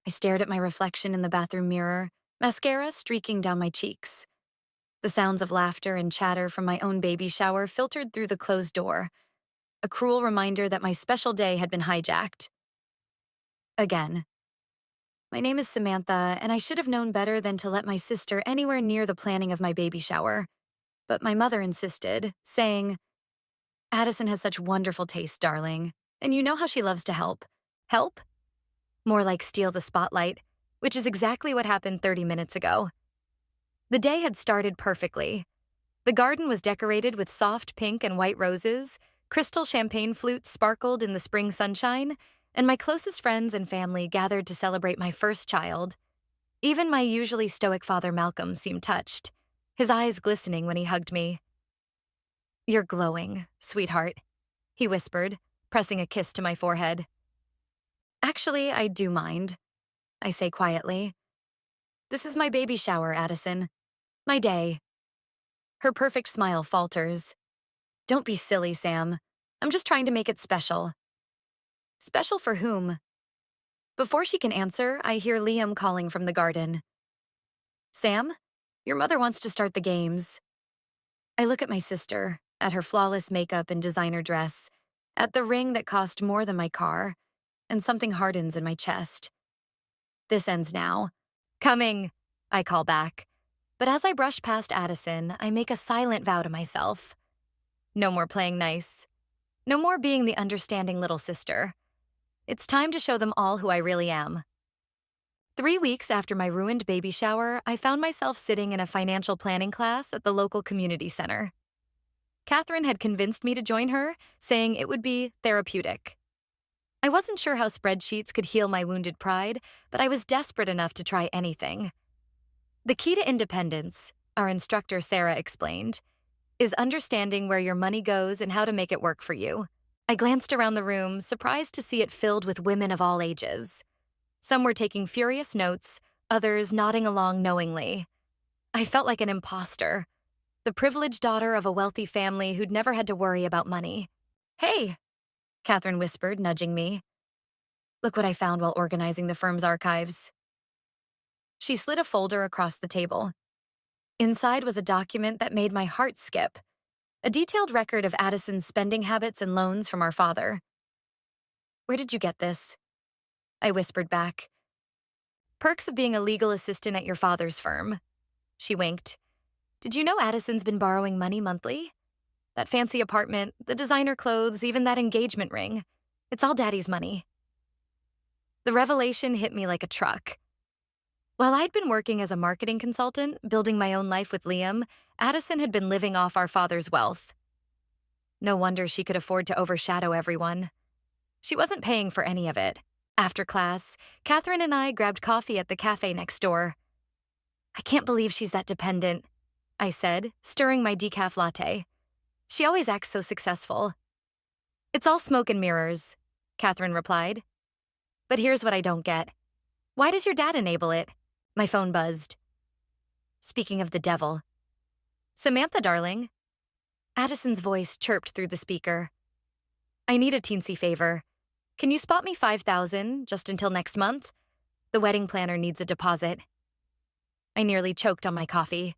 I stared at my reflection in the bathroom mirror, mascara streaking down my cheeks. The sounds of laughter and chatter from my own baby shower filtered through the closed door, a cruel reminder that my special day had been hijacked. Again. My name is Samantha, and I should have known better than to let my sister anywhere near the planning of my baby shower. But my mother insisted, saying, Addison has such wonderful taste, darling, and you know how she loves to help. Help? More like steal the spotlight, which is exactly what happened 30 minutes ago. The day had started perfectly. The garden was decorated with soft pink and white roses, crystal champagne flutes sparkled in the spring sunshine, and my closest friends and family gathered to celebrate my first child. Even my usually stoic father Malcolm seemed touched, his eyes glistening when he hugged me. "You're glowing, sweetheart," he whispered, pressing a kiss to my forehead. "Actually, I do mind," I say quietly. "This is my baby shower, Addison. My day." Her perfect smile falters. "Don't be silly, Sam. I'm just trying to make it special." Special for whom? Before she can answer, I hear Liam calling from the garden. "Sam, your mother wants to start the games." I look at my sister, at her flawless makeup and designer dress, at the ring that cost more than my car, and something hardens in my chest. This ends now. "Coming," I call back. But as I brush past Addison, I make a silent vow to myself. No more playing nice. No more being the understanding little sister. It's time to show them all who I really am. 3 weeks after my ruined baby shower, I found myself sitting in a financial planning class at the local community center. Catherine had convinced me to join her, saying it would be therapeutic. I wasn't sure how spreadsheets could heal my wounded pride, but I was desperate enough to try anything. The key to independence, our instructor Sarah explained, is understanding where your money goes and how to make it work for you. I glanced around the room, surprised to see it filled with women of all ages. Some were taking furious notes, others nodding along knowingly. I felt like an imposter, the privileged daughter of a wealthy family who'd never had to worry about money. "Hey," Catherine whispered, nudging me. "Look what I found while organizing the firm's archives." She slid a folder across the table. Inside was a document that made my heart skip, a detailed record of Addison's spending habits and loans from our father. "Where did you get this?" I whispered back. "Perks of being a legal assistant at your father's firm." She winked. "Did you know Addison's been borrowing money monthly? That fancy apartment, the designer clothes, even that engagement ring. It's all Daddy's money." The revelation hit me like a truck. While I'd been working as a marketing consultant, building my own life with Liam, Addison had been living off our father's wealth. No wonder she could afford to overshadow everyone. She wasn't paying for any of it. After class, Catherine and I grabbed coffee at the cafe next door. "I can't believe she's that dependent," I said, stirring my decaf latte. "She always acts so successful." "It's all smoke and mirrors," Catherine replied. "But here's what I don't get. Why does your dad enable it?" My phone buzzed. Speaking of the devil. "Samantha, darling." Addison's voice chirped through the speaker. "I need a teensy favor. Can you spot me 5,000 just until next month? The wedding planner needs a deposit." I nearly choked on my coffee.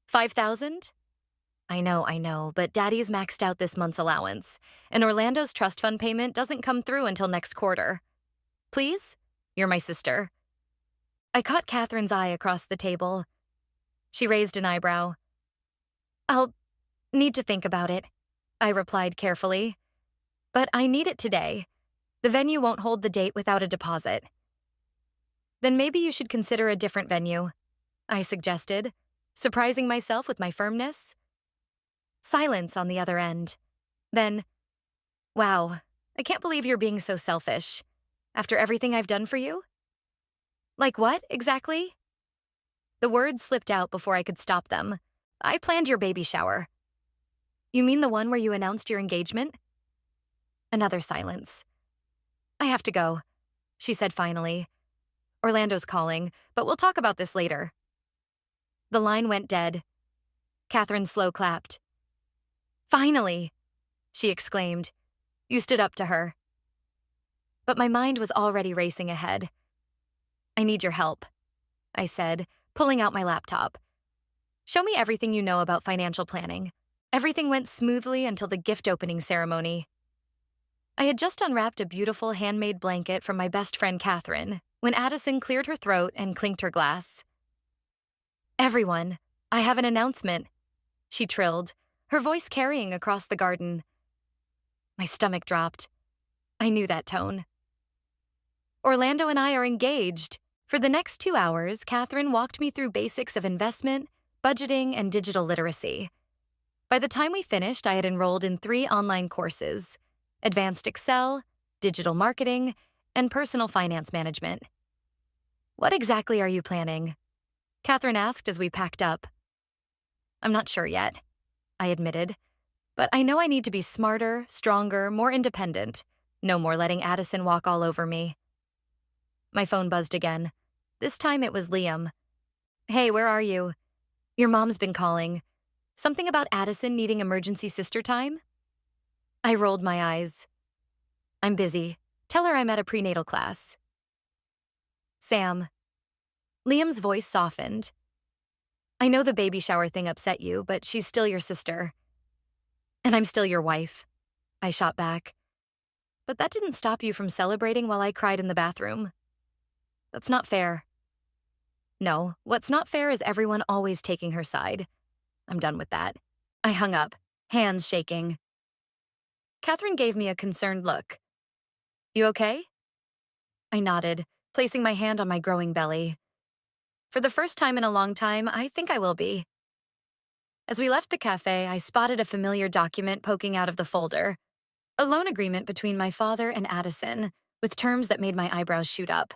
5,000? I know, but Daddy's maxed out this month's allowance, and Orlando's trust fund payment doesn't come through until next quarter. Please? You're my sister. I caught Catherine's eye across the table. She raised an eyebrow. "I'll need to think about it," I replied carefully. "But I need it today. The venue won't hold the date without a deposit." "Then maybe you should consider a different venue," I suggested, surprising myself with my firmness. Silence on the other end. Then, "Wow, I can't believe you're being so selfish. After everything I've done for you?" "Like what, exactly?" The words slipped out before I could stop them. "I planned your baby shower." "You mean the one where you announced your engagement?" Another silence. "I have to go," she said finally. "Orlando's calling, but we'll talk about this later." The line went dead. Catherine slow clapped. "Finally!" she exclaimed. "You stood up to her." But my mind was already racing ahead. I need your help, I said, pulling out my laptop. Show me everything you know about financial planning. Everything went smoothly until the gift opening ceremony. I had just unwrapped a beautiful handmade blanket from my best friend Catherine when Addison cleared her throat and clinked her glass. Everyone, I have an announcement, she trilled, her voice carrying across the garden. My stomach dropped. I knew that tone. Orlando and I are engaged. For the next 2 hours, Catherine walked me through basics of investment, budgeting, and digital literacy. By the time we finished, I had enrolled in 3 online courses: Advanced Excel, Digital Marketing, and Personal Finance Management. What exactly are you planning? Catherine asked as we packed up. I'm not sure yet, I admitted, but I know I need to be smarter, stronger, more independent. No more letting Addison walk all over me. My phone buzzed again. This time it was Liam. Hey, where are you? Your mom's been calling. Something about Addison needing emergency sister time? I rolled my eyes. I'm busy. Tell her I'm at a prenatal class. Sam. Liam's voice softened. I know the baby shower thing upset you, but she's still your sister. And I'm still your wife, I shot back. But that didn't stop you from celebrating while I cried in the bathroom. That's not fair. No, what's not fair is everyone always taking her side. I'm done with that. I hung up, hands shaking. Catherine gave me a concerned look. You okay? I nodded, placing my hand on my growing belly. For the first time in a long time, I think I will be. As we left the cafe, I spotted a familiar document poking out of the folder. A loan agreement between my father and Addison, with terms that made my eyebrows shoot up.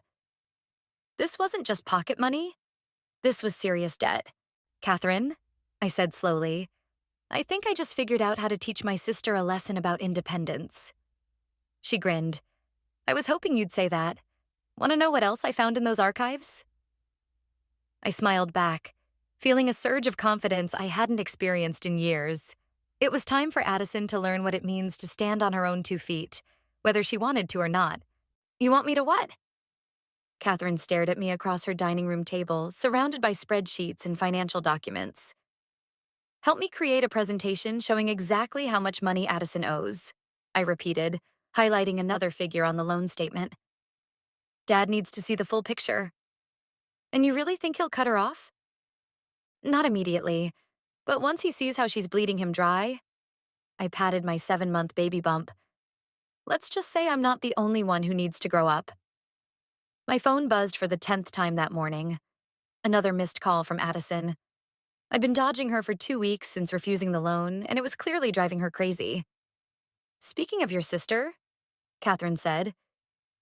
This wasn't just pocket money. This was serious debt. Catherine, I said slowly, I think I just figured out how to teach my sister a lesson about independence. She grinned. I was hoping you'd say that. Want to know what else I found in those archives? I smiled back, feeling a surge of confidence I hadn't experienced in years. It was time for Addison to learn what it means to stand on her own 2 feet, whether she wanted to or not. You want me to what? Catherine stared at me across her dining room table, surrounded by spreadsheets and financial documents. Help me create a presentation showing exactly how much money Addison owes, I repeated, highlighting another figure on the loan statement. Dad needs to see the full picture. And you really think he'll cut her off? Not immediately, but once he sees how she's bleeding him dry. I patted my 7-month baby bump. Let's just say I'm not the only one who needs to grow up. My phone buzzed for the 10th time that morning. Another missed call from Addison. I'd been dodging her for 2 weeks since refusing the loan, and it was clearly driving her crazy. Speaking of your sister, Catherine said,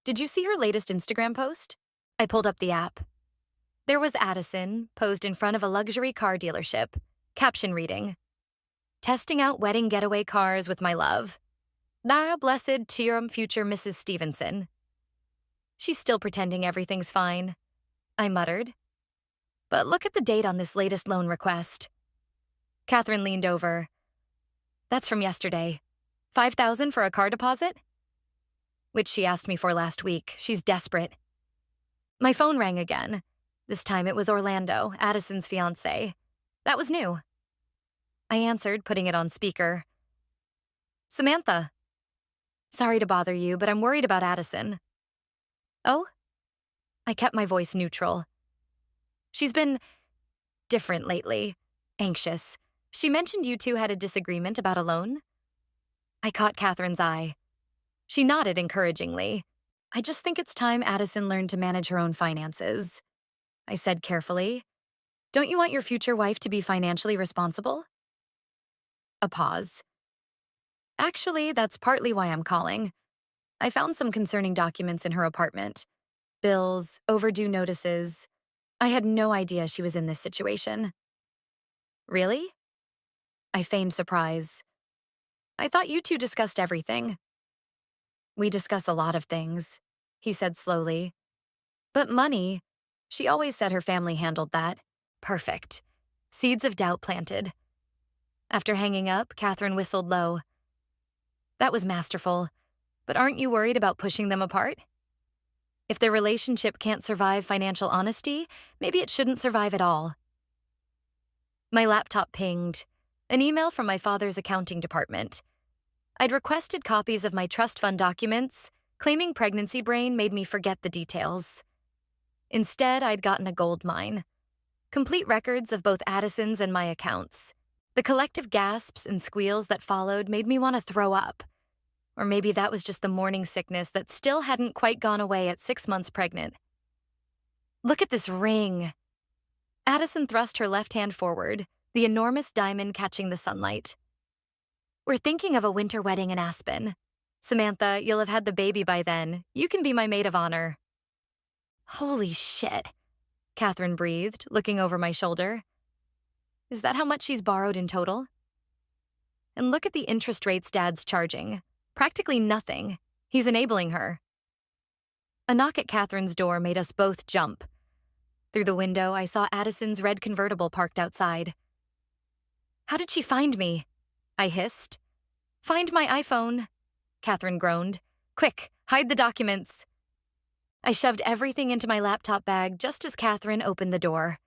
did you see her latest Instagram post? I pulled up the app. There was Addison, posed in front of a luxury car dealership, caption reading, testing out wedding getaway cars with my love. Nara blessed Tirum future Mrs. Stevenson. She's still pretending everything's fine, I muttered. But look at the date on this latest loan request. Catherine leaned over. That's from yesterday. $5,000 for a car deposit? Which she asked me for last week. She's desperate. My phone rang again. This time it was Orlando, Addison's fiancé. That was new. I answered, putting it on speaker. Samantha. Sorry to bother you, but I'm worried about Addison. Oh? I kept my voice neutral. She's been different lately, anxious. She mentioned you two had a disagreement about a loan. I caught Catherine's eye. She nodded encouragingly. I just think it's time Addison learned to manage her own finances, I said carefully. Don't you want your future wife to be financially responsible? A pause. Actually, that's partly why I'm calling. I found some concerning documents in her apartment. Bills, overdue notices. I had no idea she was in this situation. Really? I feigned surprise. I thought you two discussed everything. We discuss a lot of things, he said slowly. But money, she always said her family handled that. Perfect. Seeds of doubt planted. After hanging up, Catherine whistled low. That was masterful. But aren't you worried about pushing them apart? If their relationship can't survive financial honesty, maybe it shouldn't survive at all. My laptop pinged. An email from my father's accounting department. I'd requested copies of my trust fund documents. Claiming pregnancy brain made me forget the details. Instead, I'd gotten a gold mine. Complete records of both Addison's and my accounts. The collective gasps and squeals that followed made me want to throw up. Or maybe that was just the morning sickness that still hadn't quite gone away at 6 months pregnant. Look at this ring. Addison thrust her left hand forward, the enormous diamond catching the sunlight. We're thinking of a winter wedding in Aspen. Samantha, you'll have had the baby by then. You can be my maid of honor. Holy shit, Catherine breathed, looking over my shoulder. Is that how much she's borrowed in total? And look at the interest rates Dad's charging. Practically nothing. He's enabling her. A knock at Catherine's door made us both jump. Through the window, I saw Addison's red convertible parked outside. How did she find me? I hissed. Find my iPhone, Catherine groaned. Quick, hide the documents. I shoved everything into my laptop bag just as Catherine opened the door.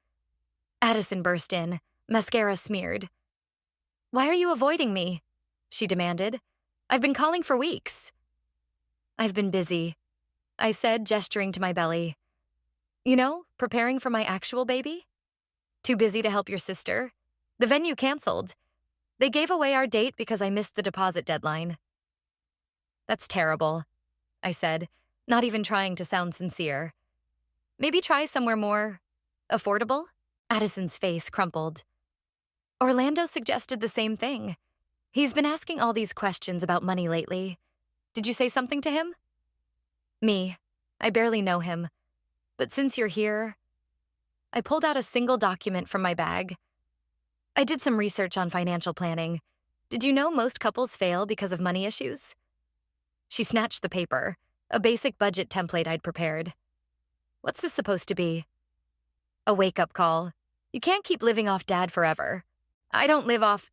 Addison burst in, mascara smeared. Why are you avoiding me? She demanded. I've been calling for weeks. I've been busy, I said, gesturing to my belly. You know, preparing for my actual baby? Too busy to help your sister. The venue canceled. They gave away our date because I missed the deposit deadline. That's terrible, I said, not even trying to sound sincere. Maybe try somewhere more affordable? Addison's face crumpled. Orlando suggested the same thing. He's been asking all these questions about money lately. Did you say something to him? Me. I barely know him. But since you're here, I pulled out a single document from my bag. I did some research on financial planning. Did you know most couples fail because of money issues? She snatched the paper, a basic budget template I'd prepared. What's this supposed to be? A wake-up call. You can't keep living off Dad forever. I don't live off...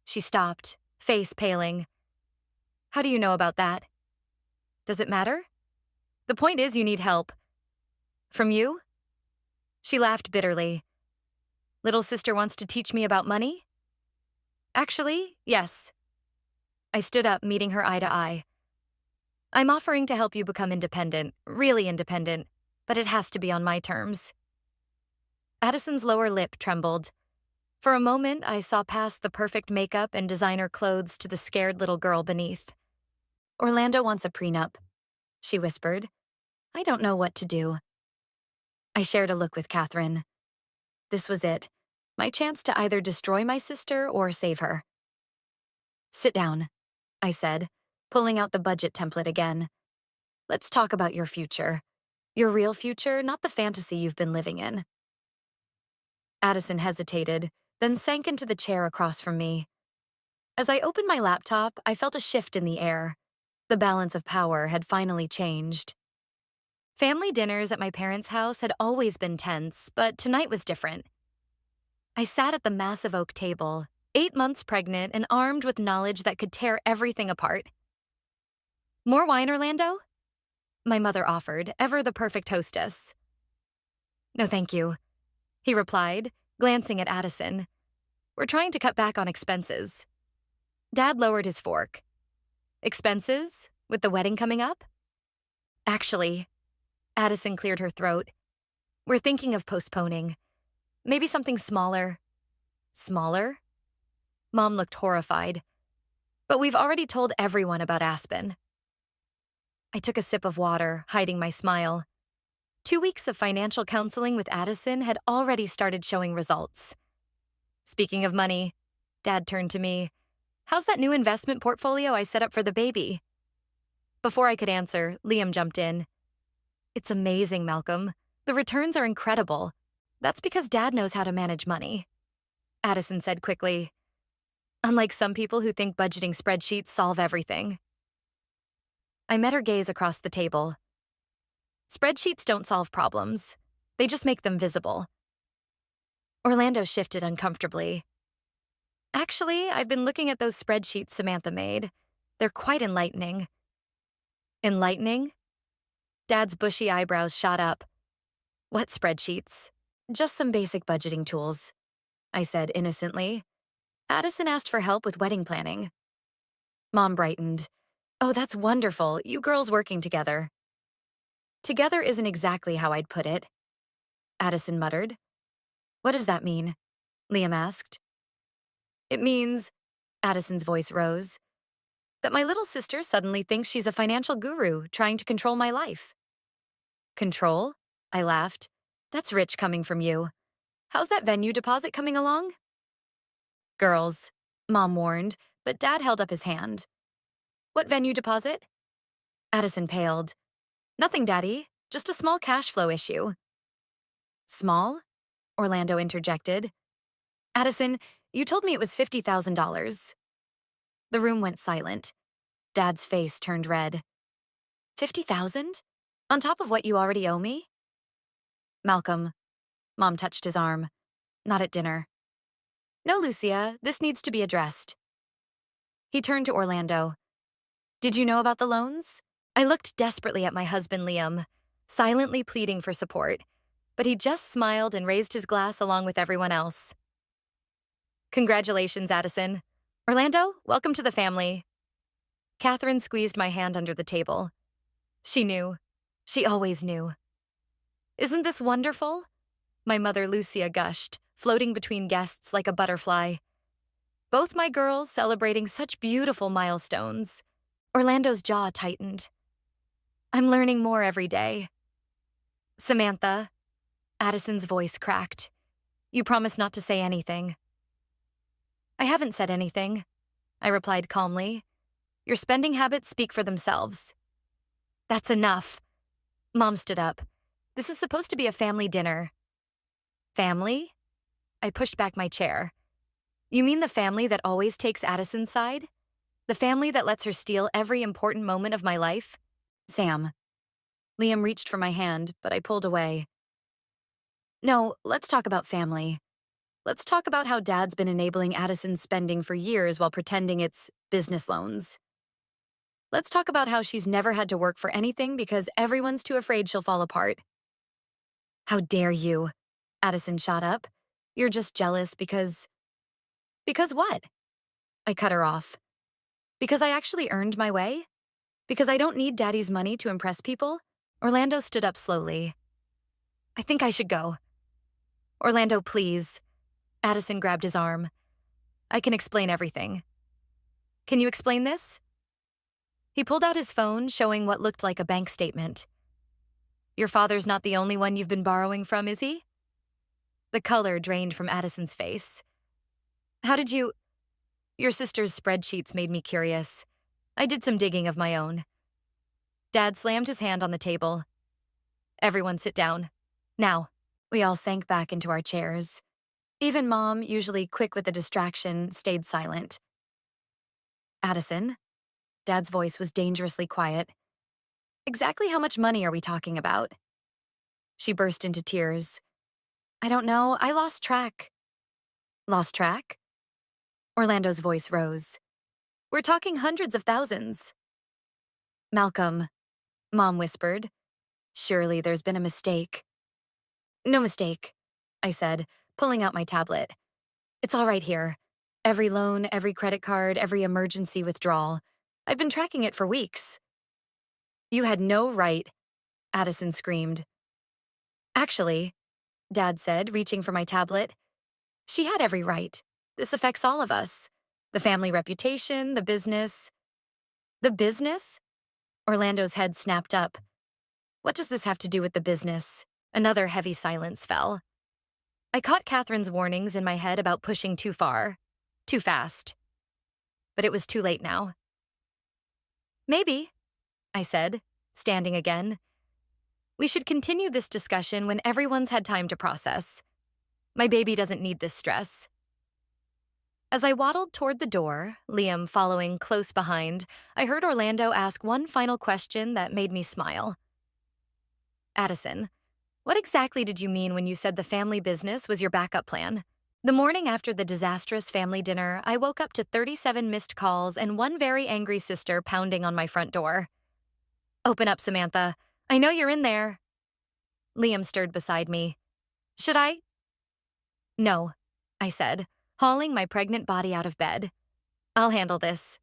She stopped, face paling. How do you know about that? Does it matter? The point is you need help. From you? She laughed bitterly. Little sister wants to teach me about money? Actually, yes. I stood up, meeting her eye to eye. I'm offering to help you become independent, really independent, but it has to be on my terms. Addison's lower lip trembled. For a moment, I saw past the perfect makeup and designer clothes to the scared little girl beneath. Orlando wants a prenup, she whispered. I don't know what to do. I shared a look with Catherine. This was it, my chance to either destroy my sister or save her. Sit down, I said, pulling out the budget template again. Let's talk about your future. Your real future, not the fantasy you've been living in. Addison hesitated, then sank into the chair across from me. As I opened my laptop, I felt a shift in the air. The balance of power had finally changed. Family dinners at my parents' house had always been tense, but tonight was different. I sat at the massive oak table, 8 months pregnant and armed with knowledge that could tear everything apart. More wine, Orlando? My mother offered, ever the perfect hostess. No, thank you, he replied, glancing at Addison. We're trying to cut back on expenses. Dad lowered his fork. Expenses? With the wedding coming up? Actually, Addison cleared her throat. We're thinking of postponing. Maybe something smaller. Smaller? Mom looked horrified. But we've already told everyone about Aspen. I took a sip of water, hiding my smile. 2 weeks of financial counseling with Addison had already started showing results. Speaking of money, Dad turned to me. How's that new investment portfolio I set up for the baby? Before I could answer, Liam jumped in. It's amazing, Malcolm. The returns are incredible. That's because Dad knows how to manage money. Addison said quickly. Unlike some people who think budgeting spreadsheets solve everything. I met her gaze across the table. Spreadsheets don't solve problems. They just make them visible. Orlando shifted uncomfortably. Actually, I've been looking at those spreadsheets Samantha made. They're quite enlightening. Enlightening? Dad's bushy eyebrows shot up. What spreadsheets? Just some basic budgeting tools, I said innocently. Addison asked for help with wedding planning. Mom brightened. Oh, that's wonderful. You girls working together. Together isn't exactly how I'd put it, Addison muttered. What does that mean? Liam asked. It means, Addison's voice rose, that my little sister suddenly thinks she's a financial guru trying to control my life. Control? I laughed. That's rich coming from you. How's that venue deposit coming along? Girls, Mom warned, but Dad held up his hand. What venue deposit? Addison paled. Nothing, Daddy. Just a small cash flow issue. Small? Orlando interjected. Addison, you told me it was $50,000. The room went silent. Dad's face turned red. 50,000? On top of what you already owe me? Malcolm. Mom touched his arm. Not at dinner. No, Lucia, this needs to be addressed. He turned to Orlando. Did you know about the loans? I looked desperately at my husband, Liam, silently pleading for support, but he just smiled and raised his glass along with everyone else. Congratulations, Addison. Orlando, welcome to the family. Catherine squeezed my hand under the table. She knew. She always knew. Isn't this wonderful? My mother, Lucia, gushed, floating between guests like a butterfly. Both my girls celebrating such beautiful milestones. Orlando's jaw tightened. I'm learning more every day. Samantha, Addison's voice cracked. You promised not to say anything. I haven't said anything, I replied calmly. Your spending habits speak for themselves. That's enough. Mom stood up. This is supposed to be a family dinner. Family? I pushed back my chair. You mean the family that always takes Addison's side? The family that lets her steal every important moment of my life? Sam. Liam reached for my hand, but I pulled away. No, let's talk about family. Let's talk about how Dad's been enabling Addison's spending for years while pretending it's business loans. Let's talk about how she's never had to work for anything because everyone's too afraid she'll fall apart. How dare you? Addison shot up. You're just jealous because... Because what? I cut her off. Because I actually earned my way? Because I don't need Daddy's money to impress people? Orlando stood up slowly. I think I should go. Orlando, please. Addison grabbed his arm. I can explain everything. Can you explain this? He pulled out his phone, showing what looked like a bank statement. Your father's not the only one you've been borrowing from, is he? The color drained from Addison's face. How did you... Your sister's spreadsheets made me curious. I did some digging of my own. Dad slammed his hand on the table. Everyone sit down. Now. We all sank back into our chairs. Even Mom, usually quick with a distraction, stayed silent. Addison? Dad's voice was dangerously quiet. Exactly how much money are we talking about? She burst into tears. I don't know. I lost track. Lost track? Orlando's voice rose. We're talking hundreds of thousands. Malcolm, Mom whispered. Surely there's been a mistake. No mistake, I said, pulling out my tablet. It's all right here. Every loan, every credit card, every emergency withdrawal. I've been tracking it for weeks. You had no right, Addison screamed. Actually, Dad said, reaching for my tablet, she had every right. This affects all of us. The family reputation, the business. The business? Orlando's head snapped up. What does this have to do with the business? Another heavy silence fell. I caught Catherine's warnings in my head about pushing too far, too fast. But it was too late now. Maybe, I said, standing again. We should continue this discussion when everyone's had time to process. My baby doesn't need this stress. As I waddled toward the door, Liam following close behind, I heard Orlando ask one final question that made me smile. Addison, what exactly did you mean when you said the family business was your backup plan? The morning after the disastrous family dinner, I woke up to 37 missed calls and one very angry sister pounding on my front door. Open up, Samantha. I know you're in there. Liam stirred beside me. Should I? No, I said, hauling my pregnant body out of bed. I'll handle this.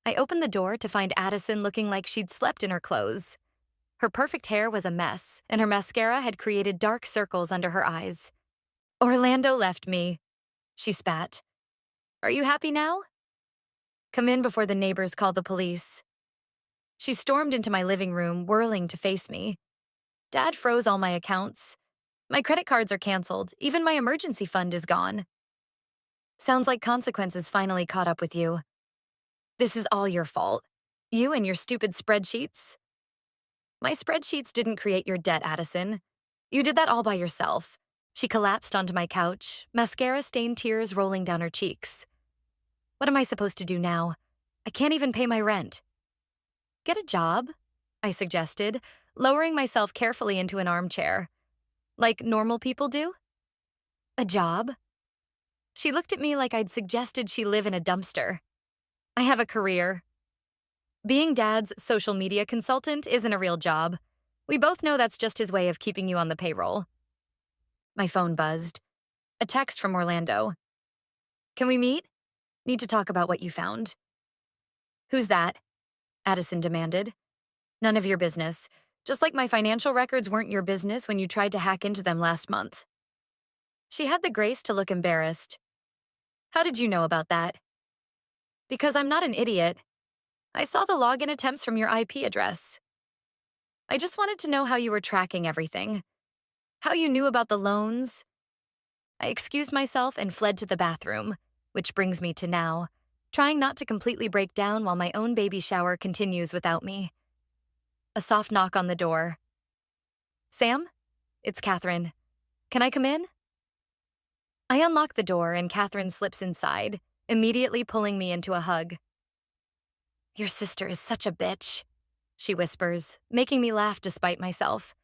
I opened the door to find Addison looking like she'd slept in her clothes. Her perfect hair was a mess, and her mascara had created dark circles under her eyes. Orlando left me, she spat. Are you happy now? Come in before the neighbors call the police. She stormed into my living room, whirling to face me. Dad froze all my accounts. My credit cards are canceled. Even my emergency fund is gone. Sounds like consequences finally caught up with you. This is all your fault. You and your stupid spreadsheets. My spreadsheets didn't create your debt, Addison. You did that all by yourself. She collapsed onto my couch, mascara-stained tears rolling down her cheeks. What am I supposed to do now? I can't even pay my rent. Get a job, I suggested, lowering myself carefully into an armchair. Like normal people do? A job? She looked at me like I'd suggested she live in a dumpster. I have a career. Being Dad's social media consultant isn't a real job. We both know that's just his way of keeping you on the payroll. My phone buzzed. A text from Orlando. Can we meet? Need to talk about what you found. Who's that? Addison demanded. None of your business. Just like my financial records weren't your business when you tried to hack into them last month. She had the grace to look embarrassed. How did you know about that? Because I'm not an idiot. I saw the login attempts from your IP address. I just wanted to know how you were tracking everything. How you knew about the loans. I excused myself and fled to the bathroom, which brings me to now, trying not to completely break down while my own baby shower continues without me. A soft knock on the door. Sam? It's Catherine. Can I come in? I unlock the door and Catherine slips inside, immediately pulling me into a hug. Your sister is such a bitch, she whispers, making me laugh despite myself.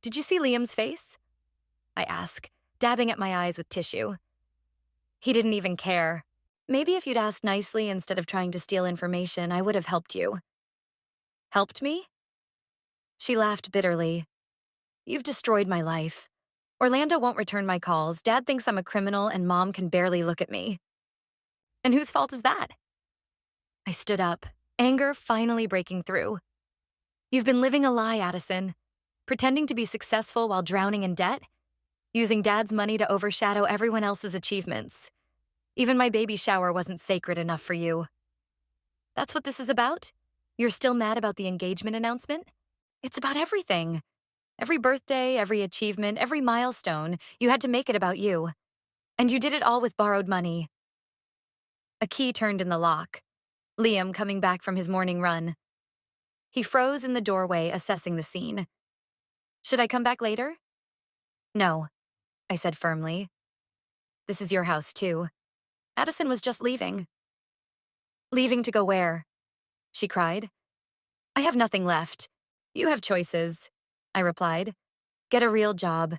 Did you see Liam's face? I ask, dabbing at my eyes with tissue. He didn't even care. Maybe if you'd asked nicely instead of trying to steal information, I would have helped you. Helped me? She laughed bitterly. You've destroyed my life. Orlando won't return my calls, Dad thinks I'm a criminal, and Mom can barely look at me. And whose fault is that? I stood up, anger finally breaking through. You've been living a lie, Addison. Pretending to be successful while drowning in debt. Using Dad's money to overshadow everyone else's achievements. Even my baby shower wasn't sacred enough for you. That's what this is about? You're still mad about the engagement announcement? It's about everything. Every birthday, every achievement, every milestone, you had to make it about you. And you did it all with borrowed money. A key turned in the lock. Liam coming back from his morning run. He froze in the doorway, assessing the scene. Should I come back later? No, I said firmly. This is your house, too. Addison was just leaving. Leaving to go where? She cried. I have nothing left. You have choices, I replied. Get a real job.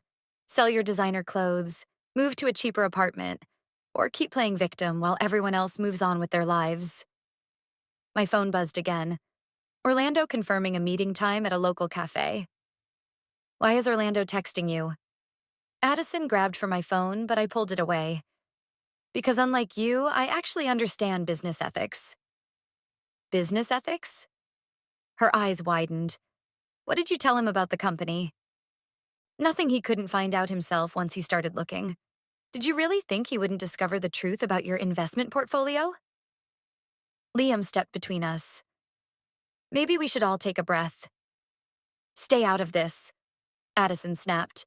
Sell your designer clothes. Move to a cheaper apartment. Or keep playing victim while everyone else moves on with their lives. My phone buzzed again. Orlando confirming a meeting time at a local cafe. Why is Orlando texting you? Addison grabbed for my phone, but I pulled it away. Because unlike you, I actually understand business ethics. Business ethics? Her eyes widened. What did you tell him about the company? Nothing he couldn't find out himself once he started looking. Did you really think he wouldn't discover the truth about your investment portfolio? Liam stepped between us. Maybe we should all take a breath. Stay out of this, Addison snapped.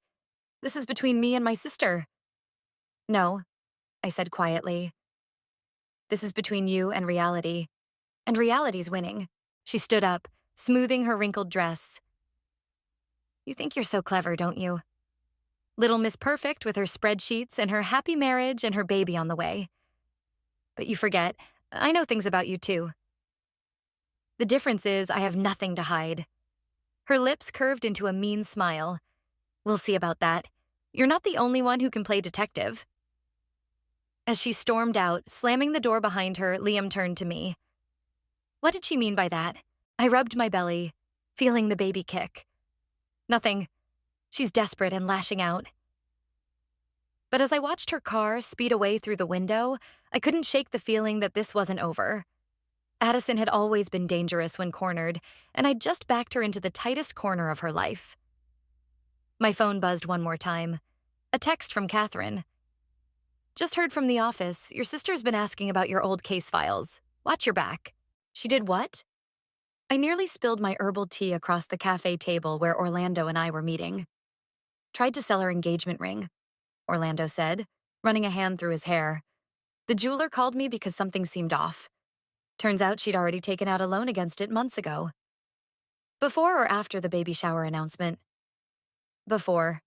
This is between me and my sister. No, I said quietly. This is between you and reality. And reality's winning. She stood up, smoothing her wrinkled dress. You think you're so clever, don't you? Little Miss Perfect with her spreadsheets and her happy marriage and her baby on the way. But you forget, I know things about you too. The difference is I have nothing to hide. Her lips curved into a mean smile. We'll see about that. You're not the only one who can play detective. As she stormed out, slamming the door behind her, Liam turned to me. What did she mean by that? I rubbed my belly. feeling the baby kick. Nothing. She's desperate and lashing out. But as I watched her car speed away through the window, I couldn't shake the feeling that this wasn't over. Addison had always been dangerous when cornered, and I'd just backed her into the tightest corner of her life. My phone buzzed one more time. A text from Catherine. Just heard from the office. Your sister's been asking about your old case files. Watch your back. She did what? I nearly spilled my herbal tea across the cafe table where Orlando and I were meeting. Tried to sell her engagement ring, Orlando said, running a hand through his hair. The jeweler called me because something seemed off. Turns out she'd already taken out a loan against it months ago. Before or after the baby shower announcement? Before.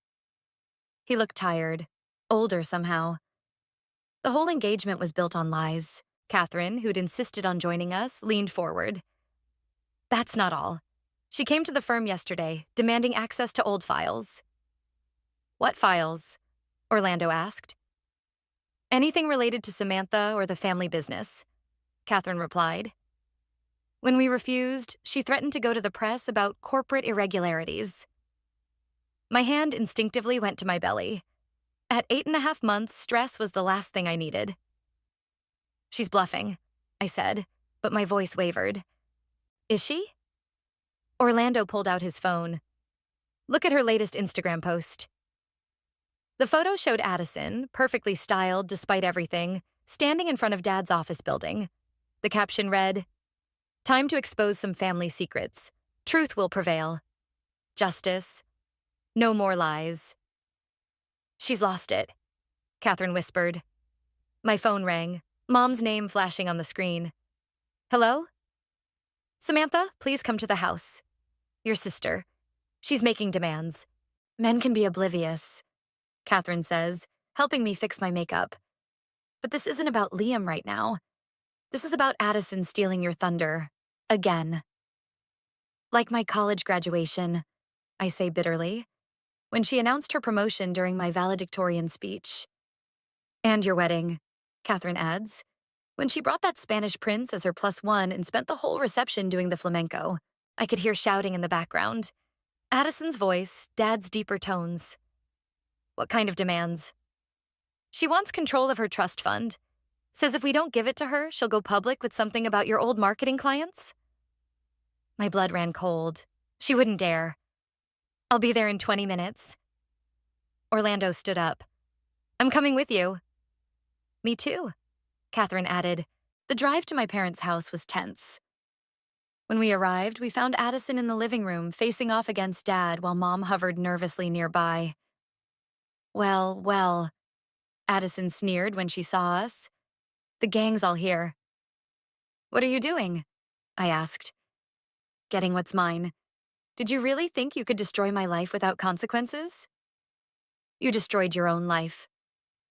He looked tired, older somehow. The whole engagement was built on lies. Catherine, who'd insisted on joining us, leaned forward. That's not all. She came to the firm yesterday, demanding access to old files. What files? Orlando asked. Anything related to Samantha or the family business, Catherine replied. When we refused, she threatened to go to the press about corporate irregularities. My hand instinctively went to my belly. At 8.5 months, stress was the last thing I needed. She's bluffing, I said, but my voice wavered. Is she? Orlando pulled out his phone. Look at her latest Instagram post. The photo showed Addison, perfectly styled despite everything, standing in front of Dad's office building. The caption read, "Time to expose some family secrets. Truth will prevail. Justice. No more lies." She's lost it, Catherine whispered. My phone rang, Mom's name flashing on the screen. Hello? Samantha, please come to the house. Your sister. She's making demands. Men can be oblivious, Catherine says, helping me fix my makeup. But this isn't about Liam right now. This is about Addison stealing your thunder. Again. Like my college graduation, I say bitterly, when she announced her promotion during my valedictorian speech. And your wedding, Catherine adds, when she brought that Spanish prince as her +1 and spent the whole reception doing the flamenco. I could hear shouting in the background. Addison's voice, Dad's deeper tones. What kind of demands? She wants control of her trust fund. Says if we don't give it to her, she'll go public with something about your old marketing clients. My blood ran cold. She wouldn't dare. I'll be there in 20 minutes. Orlando stood up. I'm coming with you. Me too, Catherine added. The drive to my parents' house was tense. When we arrived, we found Addison in the living room, facing off against Dad while Mom hovered nervously nearby. Well, Addison sneered when she saw us. The gang's all here. What are you doing? I asked. Getting what's mine. Did you really think you could destroy my life without consequences? You destroyed your own life,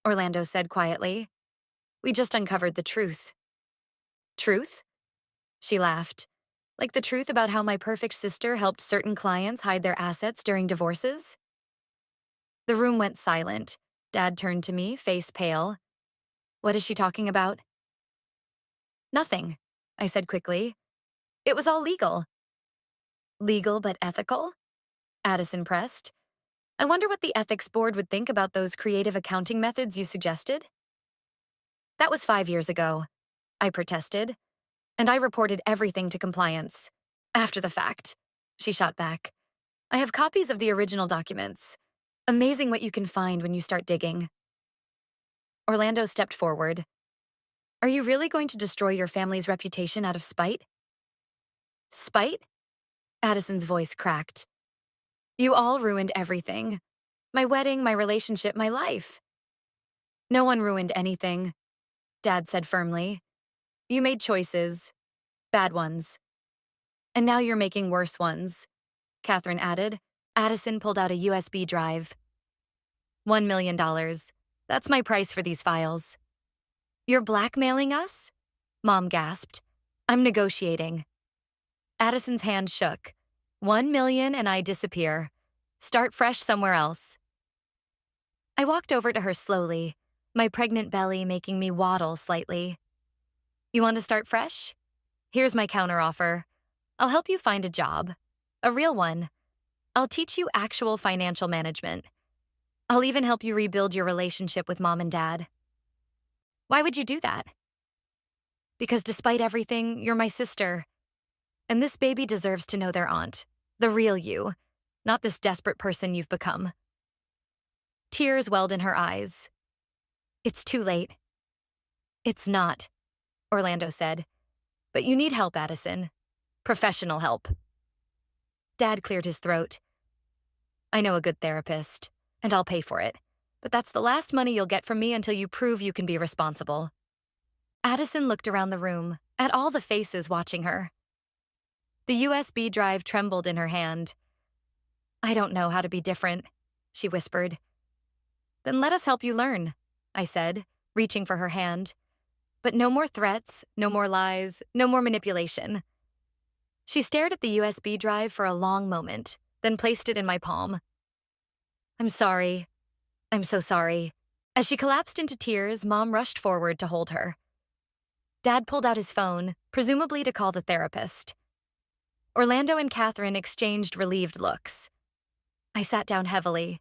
Orlando said quietly. We just uncovered the truth. Truth? She laughed. Like the truth about how my perfect sister helped certain clients hide their assets during divorces? The room went silent. Dad turned to me, face pale. What is she talking about? Nothing, I said quickly. It was all legal. Legal but ethical? Addison pressed. I wonder what the ethics board would think about those creative accounting methods you suggested. That was 5 years ago, I protested, and I reported everything to compliance. After the fact, she shot back. I have copies of the original documents. Amazing what you can find when you start digging. Orlando stepped forward. Are you really going to destroy your family's reputation out of spite? Spite? Addison's voice cracked. You all ruined everything. My wedding, my relationship, my life. No one ruined anything, Dad said firmly. You made choices. Bad ones. And now you're making worse ones, Catherine added. Addison pulled out a USB drive. $1 million. That's my price for these files. You're blackmailing us? Mom gasped. I'm negotiating. Addison's hand shook. 1 million and I disappear. Start fresh somewhere else. I walked over to her slowly, my pregnant belly making me waddle slightly. You want to start fresh? Here's my counteroffer. I'll help you find a job. A real one. I'll teach you actual financial management. I'll even help you rebuild your relationship with mom and dad. Why would you do that? Because despite everything, you're my sister, and this baby deserves to know their aunt, the real you, not this desperate person you've become. Tears welled in her eyes. It's too late. It's not, Orlando said. But you need help, Addison. Professional help. Dad cleared his throat. I know a good therapist, and I'll pay for it. But that's the last money you'll get from me until you prove you can be responsible. Addison looked around the room, at all the faces watching her. The USB drive trembled in her hand. I don't know how to be different, she whispered. Then let us help you learn, I said, reaching for her hand. But no more threats, no more lies, no more manipulation. She stared at the USB drive for a long moment, then placed it in my palm. I'm sorry. I'm so sorry. As she collapsed into tears, Mom rushed forward to hold her. Dad pulled out his phone, presumably to call the therapist. Orlando and Catherine exchanged relieved looks. I sat down heavily,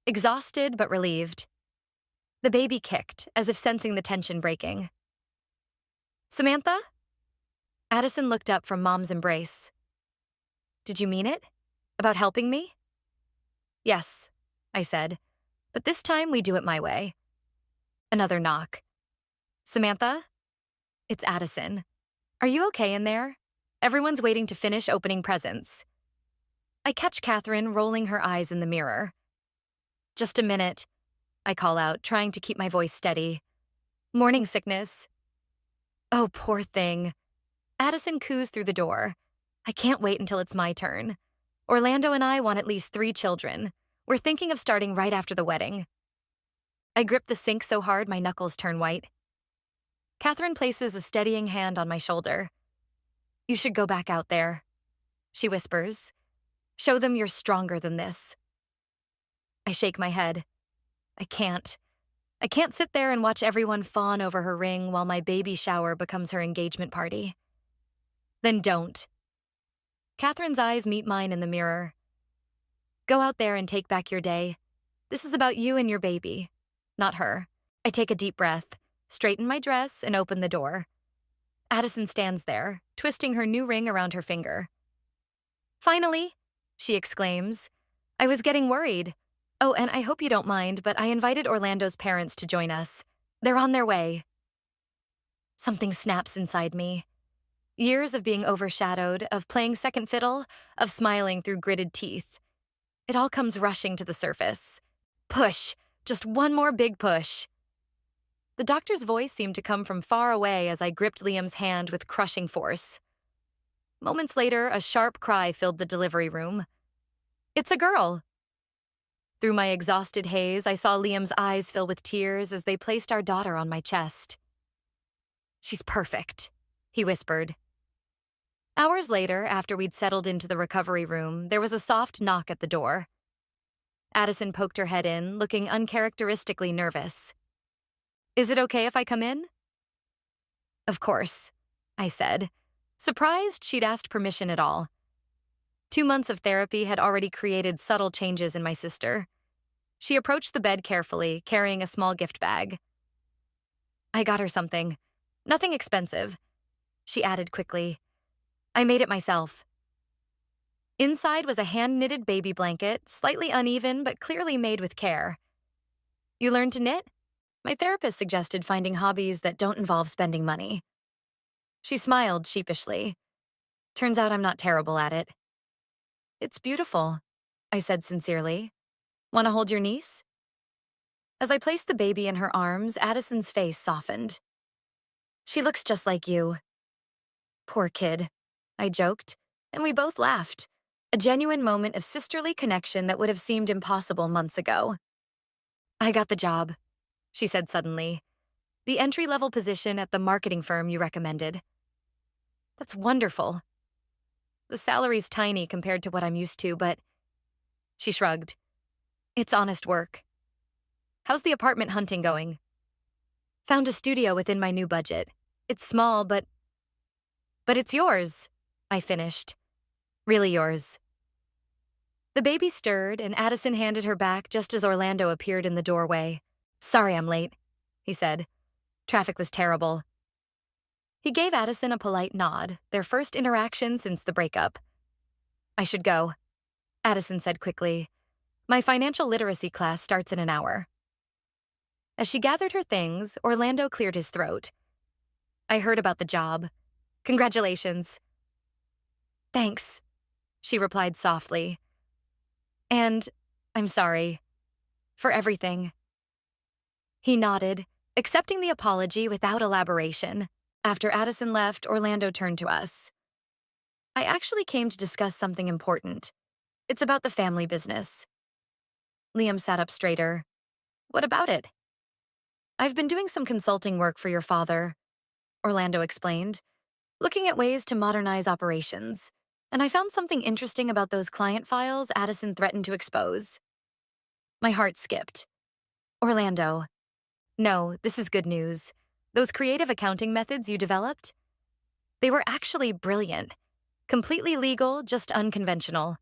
exhausted but relieved. The baby kicked, as if sensing the tension breaking. Samantha? Addison looked up from Mom's embrace. Did you mean it? About helping me? Yes, I said, but this time we do it my way. Another knock. Samantha? It's Addison. Are you okay in there? Everyone's waiting to finish opening presents. I catch Catherine rolling her eyes in the mirror. Just a minute, I call out, trying to keep my voice steady. Morning sickness. Oh, poor thing. Addison coos through the door. I can't wait until it's my turn. Orlando and I want at least 3 children. We're thinking of starting right after the wedding. I grip the sink so hard my knuckles turn white. Catherine places a steadying hand on my shoulder. You should go back out there, she whispers. Show them you're stronger than this. I shake my head. I can't. I can't sit there and watch everyone fawn over her ring while my baby shower becomes her engagement party. Then don't. Catherine's eyes meet mine in the mirror. Go out there and take back your day. This is about you and your baby, not her. I take a deep breath, straighten my dress, and open the door. Addison stands there, twisting her new ring around her finger. Finally, she exclaims. I was getting worried. Oh, and I hope you don't mind, but I invited Orlando's parents to join us. They're on their way. Something snaps inside me. Years of being overshadowed, of playing second fiddle, of smiling through gritted teeth. It all comes rushing to the surface. Push! Just one more big push. The doctor's voice seemed to come from far away as I gripped Liam's hand with crushing force. Moments later, a sharp cry filled the delivery room. It's a girl! Through my exhausted haze, I saw Liam's eyes fill with tears as they placed our daughter on my chest. She's perfect, he whispered. Hours later, after we'd settled into the recovery room, there was a soft knock at the door. Addison poked her head in, looking uncharacteristically nervous. Is it okay if I come in? Of course, I said, surprised she'd asked permission at all. 2 months of therapy had already created subtle changes in my sister. She approached the bed carefully, carrying a small gift bag. I got her something. Nothing expensive, she added quickly. I made it myself. Inside was a hand-knitted baby blanket, slightly uneven but clearly made with care. You learned to knit? My therapist suggested finding hobbies that don't involve spending money. She smiled sheepishly. Turns out I'm not terrible at it. It's beautiful, I said sincerely. Want to hold your niece? As I placed the baby in her arms, Addison's face softened. She looks just like you. Poor kid, I joked, and we both laughed. A genuine moment of sisterly connection that would have seemed impossible months ago. I got the job, she said suddenly. The entry-level position at the marketing firm you recommended. That's wonderful. The salary's tiny compared to what I'm used to, but... She shrugged. It's honest work. How's the apartment hunting going? Found a studio within my new budget. It's small, but it's yours, I finished. Really yours. The baby stirred, and Addison handed her back just as Orlando appeared in the doorway. "Sorry I'm late," he said. "Traffic was terrible." He gave Addison a polite nod, their first interaction since the breakup. "I should go," Addison said quickly. "My financial literacy class starts in an hour." As she gathered her things, Orlando cleared his throat. "I heard about the job. Congratulations." "Thanks," she replied softly. "And I'm sorry. For everything." He nodded, accepting the apology without elaboration. After Addison left, Orlando turned to us. "I actually came to discuss something important. It's about the family business." Liam sat up straighter. "What about it?" "I've been doing some consulting work for your father," Orlando explained, "looking at ways to modernize operations. And I found something interesting about those client files Addison threatened to expose." My heart skipped. "Orlando, no, this is good news. Those creative accounting methods you developed? They were actually brilliant. Completely legal, just unconventional.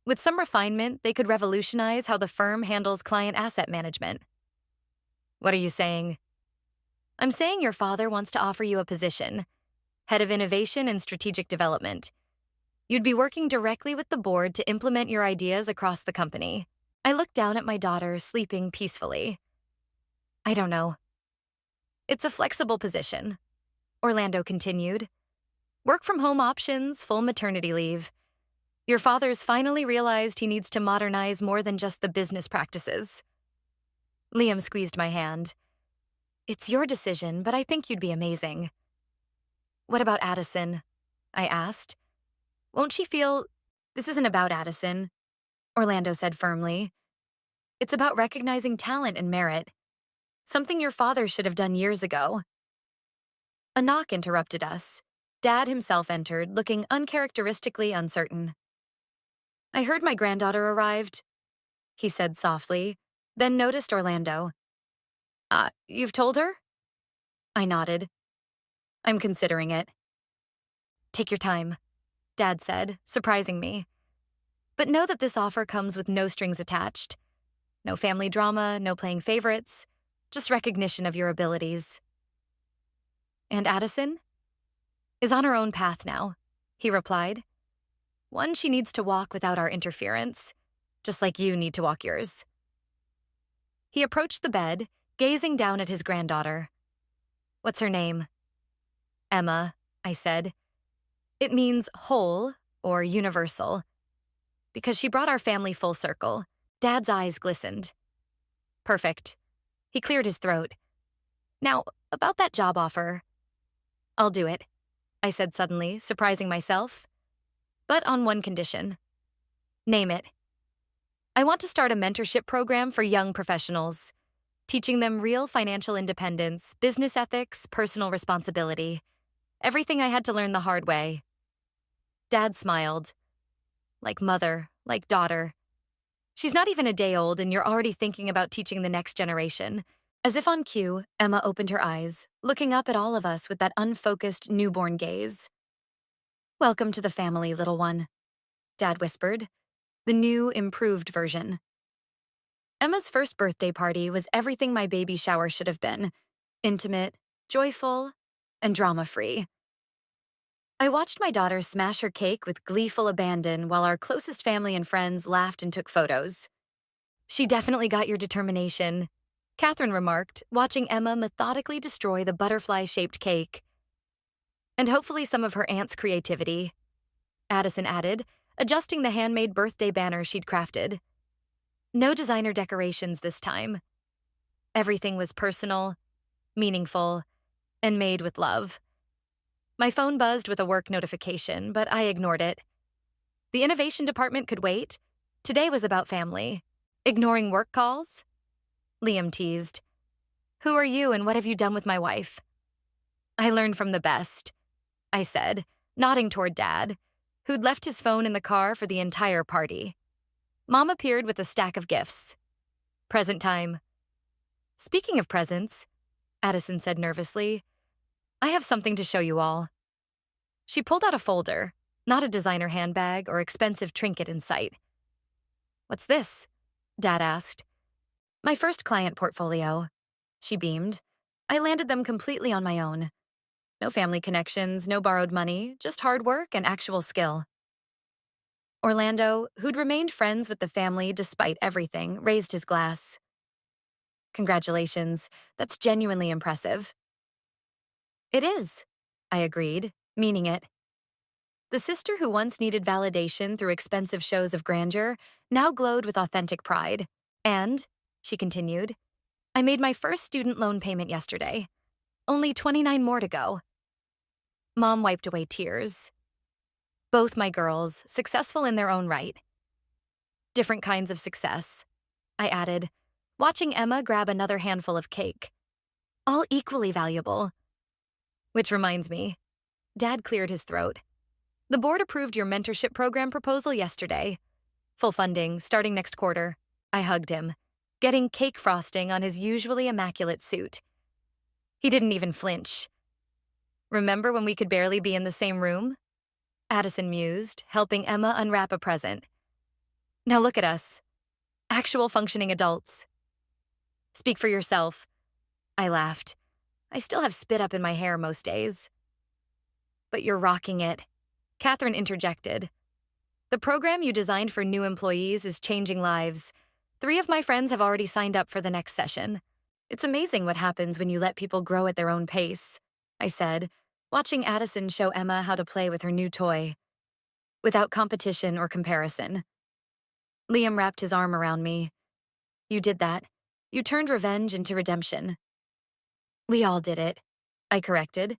With some refinement, they could revolutionize how the firm handles client asset management." "What are you saying?" "I'm saying your father wants to offer you a position, head of innovation and strategic development. You'd be working directly with the board to implement your ideas across the company." I looked down at my daughter, sleeping peacefully. "I don't know." "It's a flexible position," Orlando continued. "Work from home options, full maternity leave. Your father's finally realized he needs to modernize more than just the business practices." Liam squeezed my hand. "It's your decision, but I think you'd be amazing." "What about Addison?" I asked. "Won't she feel—" "This isn't about Addison," Orlando said firmly. "It's about recognizing talent and merit. Something your father should have done years ago." A knock interrupted us. Dad himself entered, looking uncharacteristically uncertain. "I heard my granddaughter arrived," he said softly, then noticed Orlando. You've told her?" I nodded. "I'm considering it." "Take your time," Dad said, surprising me. "But know that this offer comes with no strings attached. No family drama, no playing favorites, just recognition of your abilities." "And Addison?" "Is on her own path now," he replied. "One she needs to walk without our interference, just like you need to walk yours." He approached the bed, gazing down at his granddaughter. "What's her name?" "Emma," I said. "It means whole or universal. Because she brought our family full circle." Dad's eyes glistened. "Perfect." He cleared his throat. "Now, about that job offer." "I'll do it," I said suddenly, surprising myself. "But on one condition." "Name it." "I want to start a mentorship program for young professionals, teaching them real financial independence, business ethics, personal responsibility. Everything I had to learn the hard way." Dad smiled. "Like mother, like daughter. She's not even a day old and you're already thinking about teaching the next generation." As if on cue, Emma opened her eyes, looking up at all of us with that unfocused newborn gaze. "Welcome to the family, little one," Dad whispered. The new, improved version. Emma's first birthday party was everything my baby shower should have been. Intimate, joyful, and drama-free. I watched my daughter smash her cake with gleeful abandon while our closest family and friends laughed and took photos. "She definitely got your determination," Catherine remarked, watching Emma methodically destroy the butterfly-shaped cake. "And hopefully some of her aunt's creativity," Addison added, adjusting the handmade birthday banner she'd crafted. No designer decorations this time. Everything was personal, meaningful, and made with love. My phone buzzed with a work notification, but I ignored it. The innovation department could wait. Today was about family. "Ignoring work calls?" Liam teased. "Who are you and what have you done with my wife?" "I learned from the best," I said, nodding toward Dad, who'd left his phone in the car for the entire party. Mom appeared with a stack of gifts. "Present time." "Speaking of presents," Addison said nervously, "I have something to show you all." She pulled out a folder, not a designer handbag or expensive trinket in sight. What's this? Dad asked. My first client portfolio. She beamed. I landed them completely on my own. No family connections, no borrowed money, just hard work and actual skill. Orlando, who'd remained friends with the family despite everything, raised his glass. Congratulations, that's genuinely impressive. It is, I agreed, meaning it. The sister who once needed validation through expensive shows of grandeur now glowed with authentic pride. And, she continued, I made my first student loan payment yesterday. Only 29 more to go. Mom wiped away tears. Both my girls, successful in their own right. Different kinds of success, I added, watching Emma grab another handful of cake. All equally valuable. Which reminds me, Dad cleared his throat. The board approved your mentorship program proposal yesterday. Full funding, starting next quarter. I hugged him, getting cake frosting on his usually immaculate suit. He didn't even flinch. Remember when we could barely be in the same room? Addison mused, helping Emma unwrap a present. Now look at us. Actual functioning adults. Speak for yourself. I laughed. I still have spit up in my hair most days. But you're rocking it. Catherine interjected. The program you designed for new employees is changing lives. 3 of my friends have already signed up for the next session. It's amazing what happens when you let people grow at their own pace, I said, watching Addison show Emma how to play with her new toy. Without competition or comparison. Liam wrapped his arm around me. You did that. You turned revenge into redemption. We all did it, I corrected.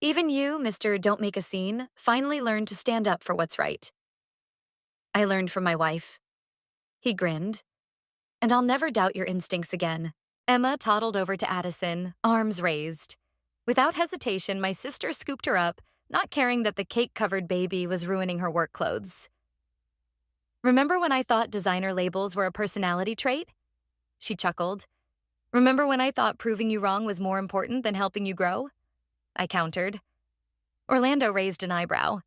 Even you, Mr. Don't Make a Scene, finally learned to stand up for what's right. I learned from my wife. He grinned. And I'll never doubt your instincts again. Emma toddled over to Addison, arms raised. Without hesitation, my sister scooped her up, not caring that the cake-covered baby was ruining her work clothes. Remember when I thought designer labels were a personality trait? She chuckled. Remember when I thought proving you wrong was more important than helping you grow? I countered. Orlando raised an eyebrow.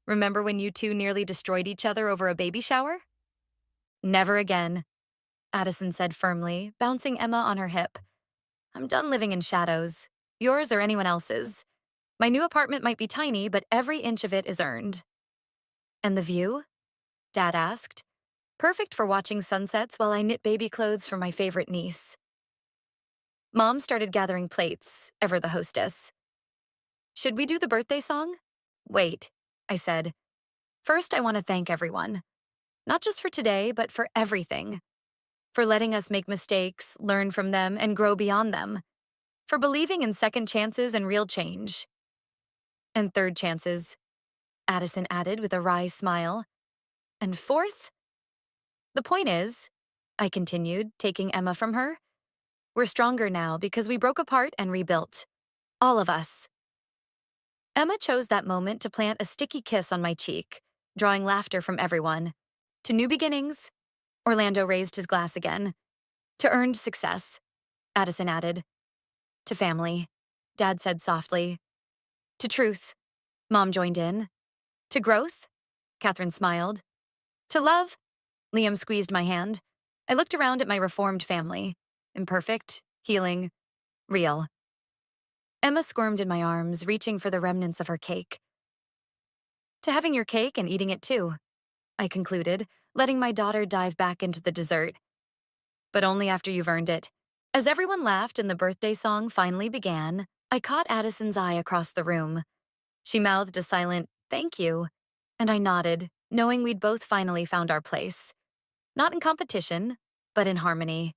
Remember when you two nearly destroyed each other over a baby shower? Never again, Addison said firmly, bouncing Emma on her hip. I'm done living in shadows, yours or anyone else's. My new apartment might be tiny, but every inch of it is earned. And the view? Dad asked. Perfect for watching sunsets while I knit baby clothes for my favorite niece. Mom started gathering plates, ever the hostess. Should we do the birthday song? Wait, I said. First, I want to thank everyone. Not just for today, but for everything. For letting us make mistakes, learn from them, and grow beyond them. For believing in second chances and real change. And third chances, Addison added with a wry smile. And fourth? The point is, I continued, taking Emma from her, we're stronger now because we broke apart and rebuilt. All of us. Emma chose that moment to plant a sticky kiss on my cheek, drawing laughter from everyone. To new beginnings, Orlando raised his glass again. To earned success, Addison added. To family, Dad said softly. To truth, Mom joined in. To growth, Catherine smiled. To love, Liam squeezed my hand. I looked around at my reformed family. Imperfect, healing, real. Emma squirmed in my arms, reaching for the remnants of her cake. To having your cake and eating it too, I concluded, letting my daughter dive back into the dessert. But only after you've earned it. As everyone laughed and the birthday song finally began, I caught Addison's eye across the room. She mouthed a silent, thank you, and I nodded, knowing we'd both finally found our place. Not in competition, but in harmony.